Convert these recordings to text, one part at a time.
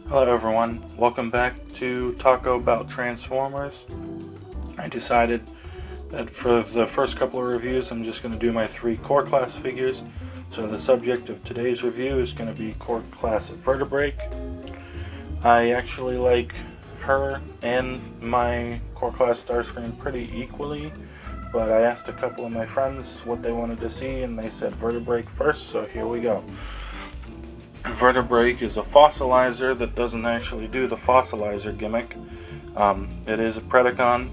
Hello everyone, welcome back to Taco About Transformers. I decided that for the first couple of reviews I'm just going to do my 3 core class figures. So the subject of today's review is going to be core class Vertebreak. I actually like her and my core class Starscream pretty equally, but I asked a couple of my friends what they wanted to see and they said Vertebreak first, so here we go. Vertebreak is a fossilizer that doesn't actually do the fossilizer gimmick. It is a Predacon.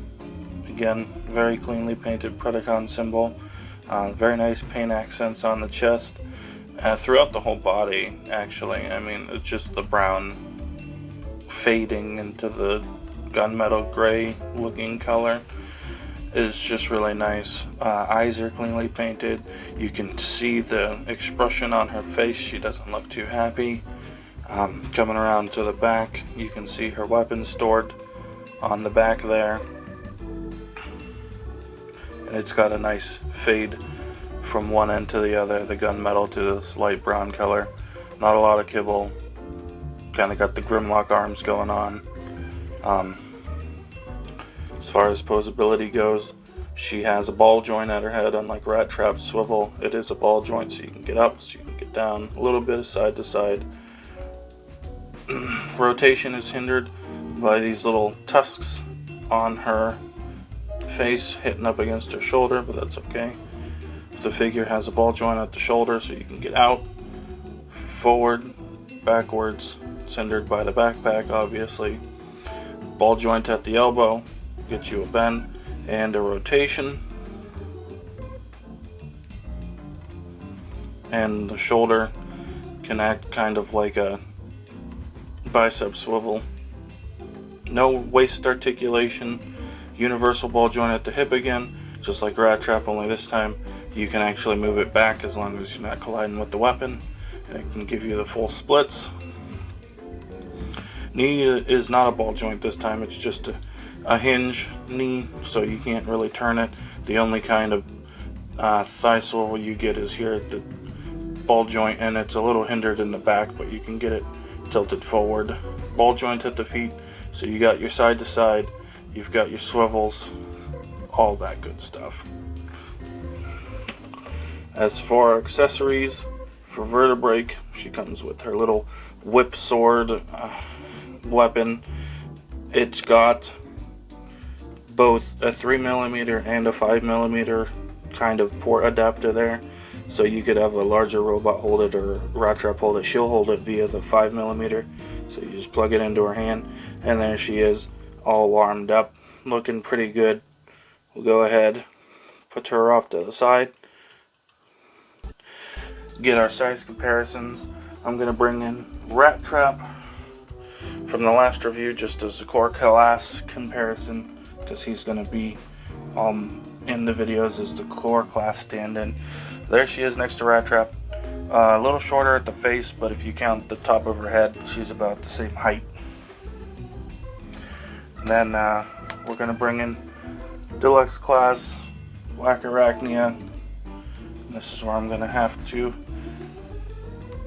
Again, very cleanly painted Predacon symbol. Very nice paint accents on the chest. Throughout the whole body, actually. I mean, it's just the brown fading into the gunmetal gray looking color. Is just really nice. Eyes are cleanly painted. You can see the expression on her face. She doesn't look too happy. Coming around to the back, you can see her weapons stored on the back there. And it's got a nice fade from one end to the other, the gunmetal to this light brown color. Not a lot of kibble. Kind of got the Grimlock arms going on. As far as posability goes, she has a ball joint at her head, unlike Rat Trap's swivel. It is a ball joint, so you can get up, so you can get down, a little bit side to side. Rotation is hindered by these little tusks on her face hitting up against her shoulder, but that's okay. The figure has a ball joint at the shoulder, so you can get out, forward, backwards. It's hindered by the backpack, obviously. Ball joint at the elbow. Get you a bend and a rotation, and the shoulder can act kind of like a bicep swivel. No waist articulation. Universal ball joint at the hip again, just like Rat Trap, only this time you can actually move it back as long as you're not colliding with the weapon, and it can give you the full splits. Knee is not a ball joint this time, it's just a hinge knee, so you can't really turn it. The only kind of thigh swivel you get is here at the ball joint, and it's a little hindered in the back, but you can get it tilted forward. Ball joint at the feet, so you got your side to side, you've got your swivels, all that good stuff. As for accessories for Vertebreak, she comes with her little whip sword weapon. It's got both a 3mm and a 5mm kind of port adapter there, so you could have a larger robot hold it or Rat Trap hold it. She'll hold it via the 5mm, so you just plug it into her hand, and there she is, all warmed up, looking pretty good. We'll go ahead, put her off to the side, get our size comparisons. I'm going to bring in Rat Trap from the last review just as a core class comparison, because he's going to be in the videos as the core class stand-in. There she is next to Rat Trap. A little shorter at the face, but if you count the top of her head, she's about the same height. And then we're going to bring in Deluxe Class Whack-A-Arachnia. This is where I'm going to have to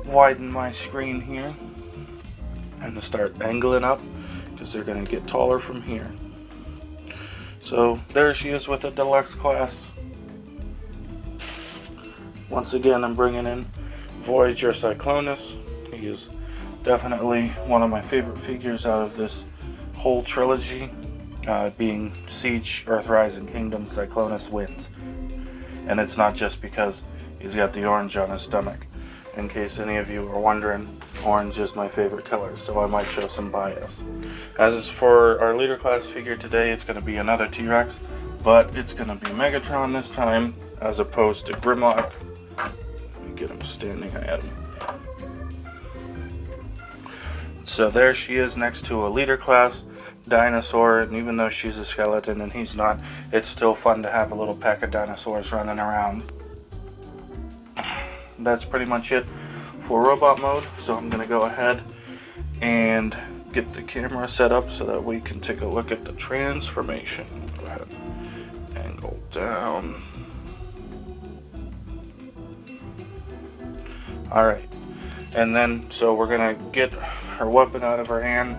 widen my screen here and to start angling up, because they're going to get taller from here. So there she is with the Deluxe Class. Once again, I'm bringing in Voyager Cyclonus. He is definitely one of my favorite figures out of this whole trilogy. Being Siege, Earthrise, and Kingdom, Cyclonus wins. And it's not just because he's got the orange on his stomach. In case any of you are wondering, orange is my favorite color, so I might show some bias. As is for our leader class figure today, it's going to be another T-Rex, but it's going to be Megatron this time, as opposed to Grimlock. Let me get him standing. I had him. So there she is next to a leader class dinosaur, and even though she's a skeleton and he's not, it's still fun to have a little pack of dinosaurs running around. That's pretty much it for robot mode, so I'm going to go ahead and get the camera set up so that we can take a look at the transformation. Go ahead, angle down. Alright, and then so we're going to get her weapon out of her hand.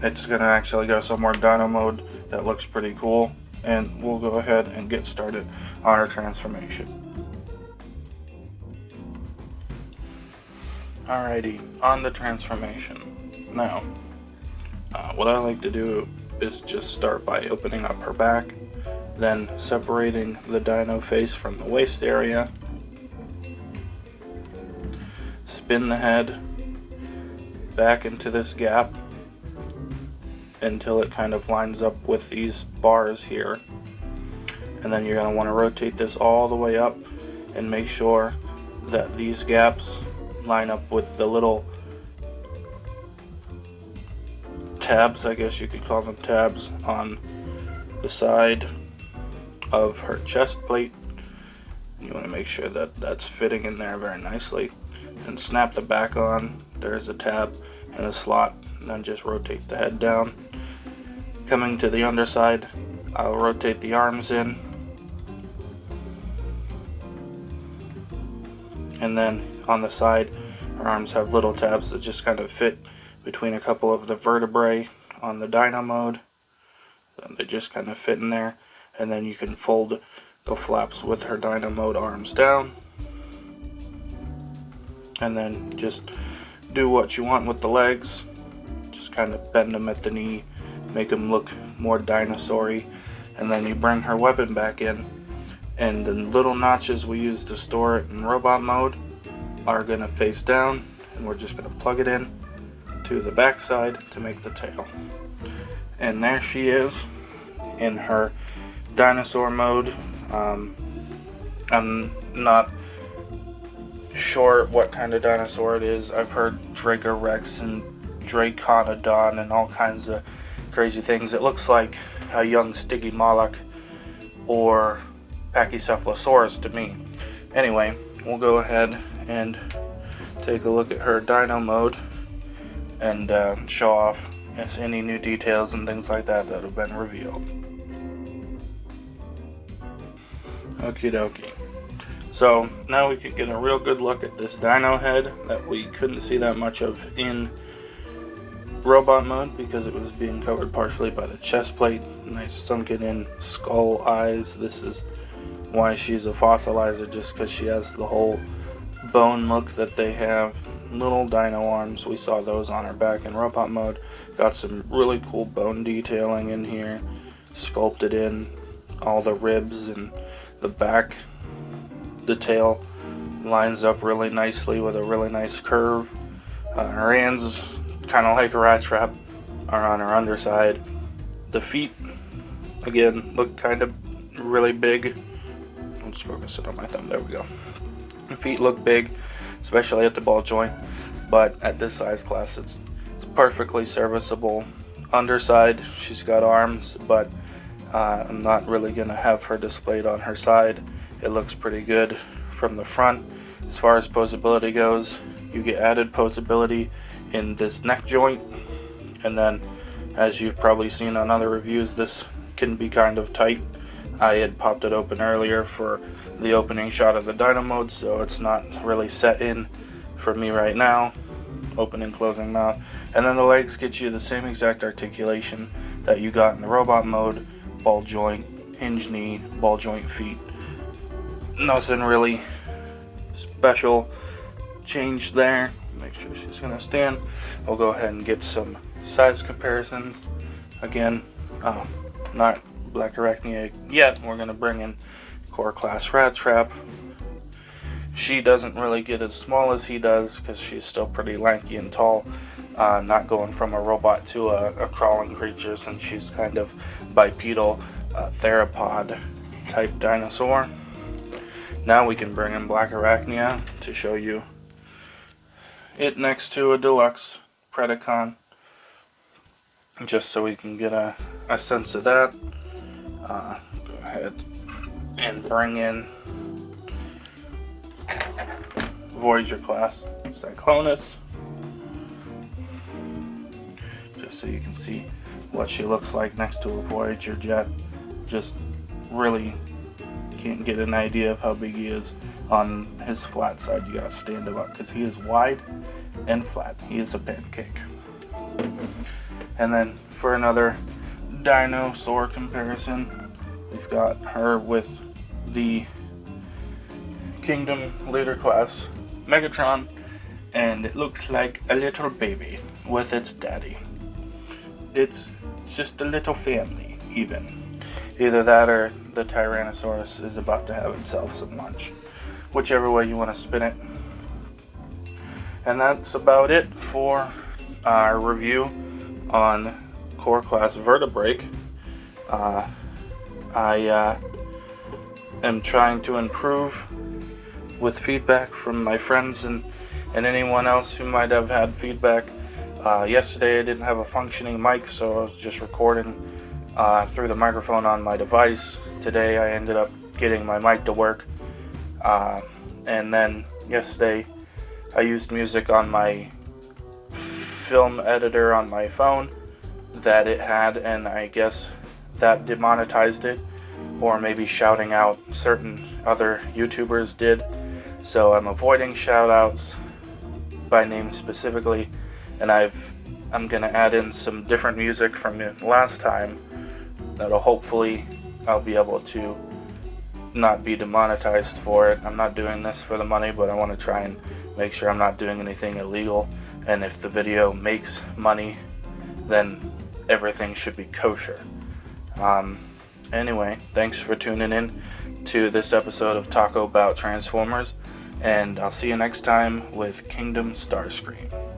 It's going to actually go somewhere Dino Mode that looks pretty cool, and we'll go ahead and get started on our transformation. Alrighty, on the transformation. Now, what I like to do is just start by opening up her back, then separating the dino face from the waist area, spin the head back into this gap until it kind of lines up with these bars here, and then you're going to want to rotate this all the way up and make sure that these gaps line up with the little tabs, I guess you could call them tabs, on the side of her chest plate. You want to make sure that that's fitting in there very nicely, and snap the back on. There's a tab and a slot, and then just rotate the head down. Coming to the underside, I'll rotate the arms in, and then on the side, her arms have little tabs that just kind of fit between a couple of the vertebrae on the Dino Mode. And they just kind of fit in there, and then you can fold the flaps with her Dino Mode arms down, and then just do what you want with the legs. Just kind of bend them at the knee, make them look more dinosaur-y, and then you bring her weapon back in, and the little notches we use to store it in robot mode are going to face down, and we're just going to plug it in to the back side to make the tail. And there she is in her dinosaur mode. I'm not sure what kind of dinosaur it is. I've heard Dragorex and Draconodon and all kinds of crazy things. It looks like a young Stygimoloch or Pachycephalosaurus to me. Anyway, we'll go ahead and take a look at her Dino Mode and show off any new details and things like that that have been revealed. Okie dokie. So now we can get a real good look at this dino head that we couldn't see that much of in robot mode because it was being covered partially by the chest plate. Nice sunken in skull eyes. This is why she's a fossilizer, just because she has the whole bone look that they have. Little dino arms, we saw those on her back in robot mode. Got some really cool bone detailing in here, sculpted in all the ribs and the back. The tail lines up really nicely with a really nice curve. Her hands, kind of like a rat trap, are on her underside. The feet, again, look kind of really big. Let's focus it on my thumb. There we go. The feet look big, especially at the ball joint, but at this size class it's perfectly serviceable. Underside, she's got arms, but I'm not really going to have her displayed on her side. It looks pretty good from the front. As far as posability goes, you get added posability in this neck joint, and then as you've probably seen on other reviews, this can be kind of tight. I had popped it open earlier for the opening shot of the Dino Mode, so it's not really set in for me right now. Open and closing mouth. And then the legs get you the same exact articulation that you got in the robot mode. Ball joint, hinge knee, ball joint feet. Nothing really special changed there. Make sure she's going to stand. We'll go ahead and get some size comparisons. Again, not Black Arachnia yet. We're going to bring in Core Class Rat Trap. She doesn't really get as small as he does because she's still pretty lanky and tall. Not going from a robot to a crawling creature, since she's kind of bipedal, theropod type dinosaur. Now we can bring in Black Arachnia to show you it next to a deluxe Predacon, just so we can get a sense of that. Go ahead and bring in Voyager class Cyclonus, just so you can see what she looks like next to a Voyager jet. Just really can't get an idea of how big he is on his flat side. You gotta stand him up because he is wide and flat. He is a pancake. And then for another dinosaur comparison, we've got her with the Kingdom Leader Class Megatron, and it looks like a little baby with its daddy. It's just a little family, even. Either that or the Tyrannosaurus is about to have itself some lunch. Whichever way you want to spin it. And that's about it for our review on Core Class Vertebreak. I am trying to improve with feedback from my friends and anyone else who might have had feedback. Yesterday I didn't have a functioning mic, so I was just recording through the microphone on my device. Today I ended up getting my mic to work, and then yesterday I used music on my film editor on my phone that it had, and I guess that demonetized it, or maybe shouting out certain other YouTubers did. So I'm avoiding shout outs by name specifically, and I'm gonna add in some different music from last time that'll hopefully I'll be able to not be demonetized for it. I'm not doing this for the money, but I want to try and make sure I'm not doing anything illegal, and if the video makes money, then everything should be kosher. Anyway, thanks for tuning in to this episode of Taco About Transformers, and I'll see you next time with Kingdom Starscream.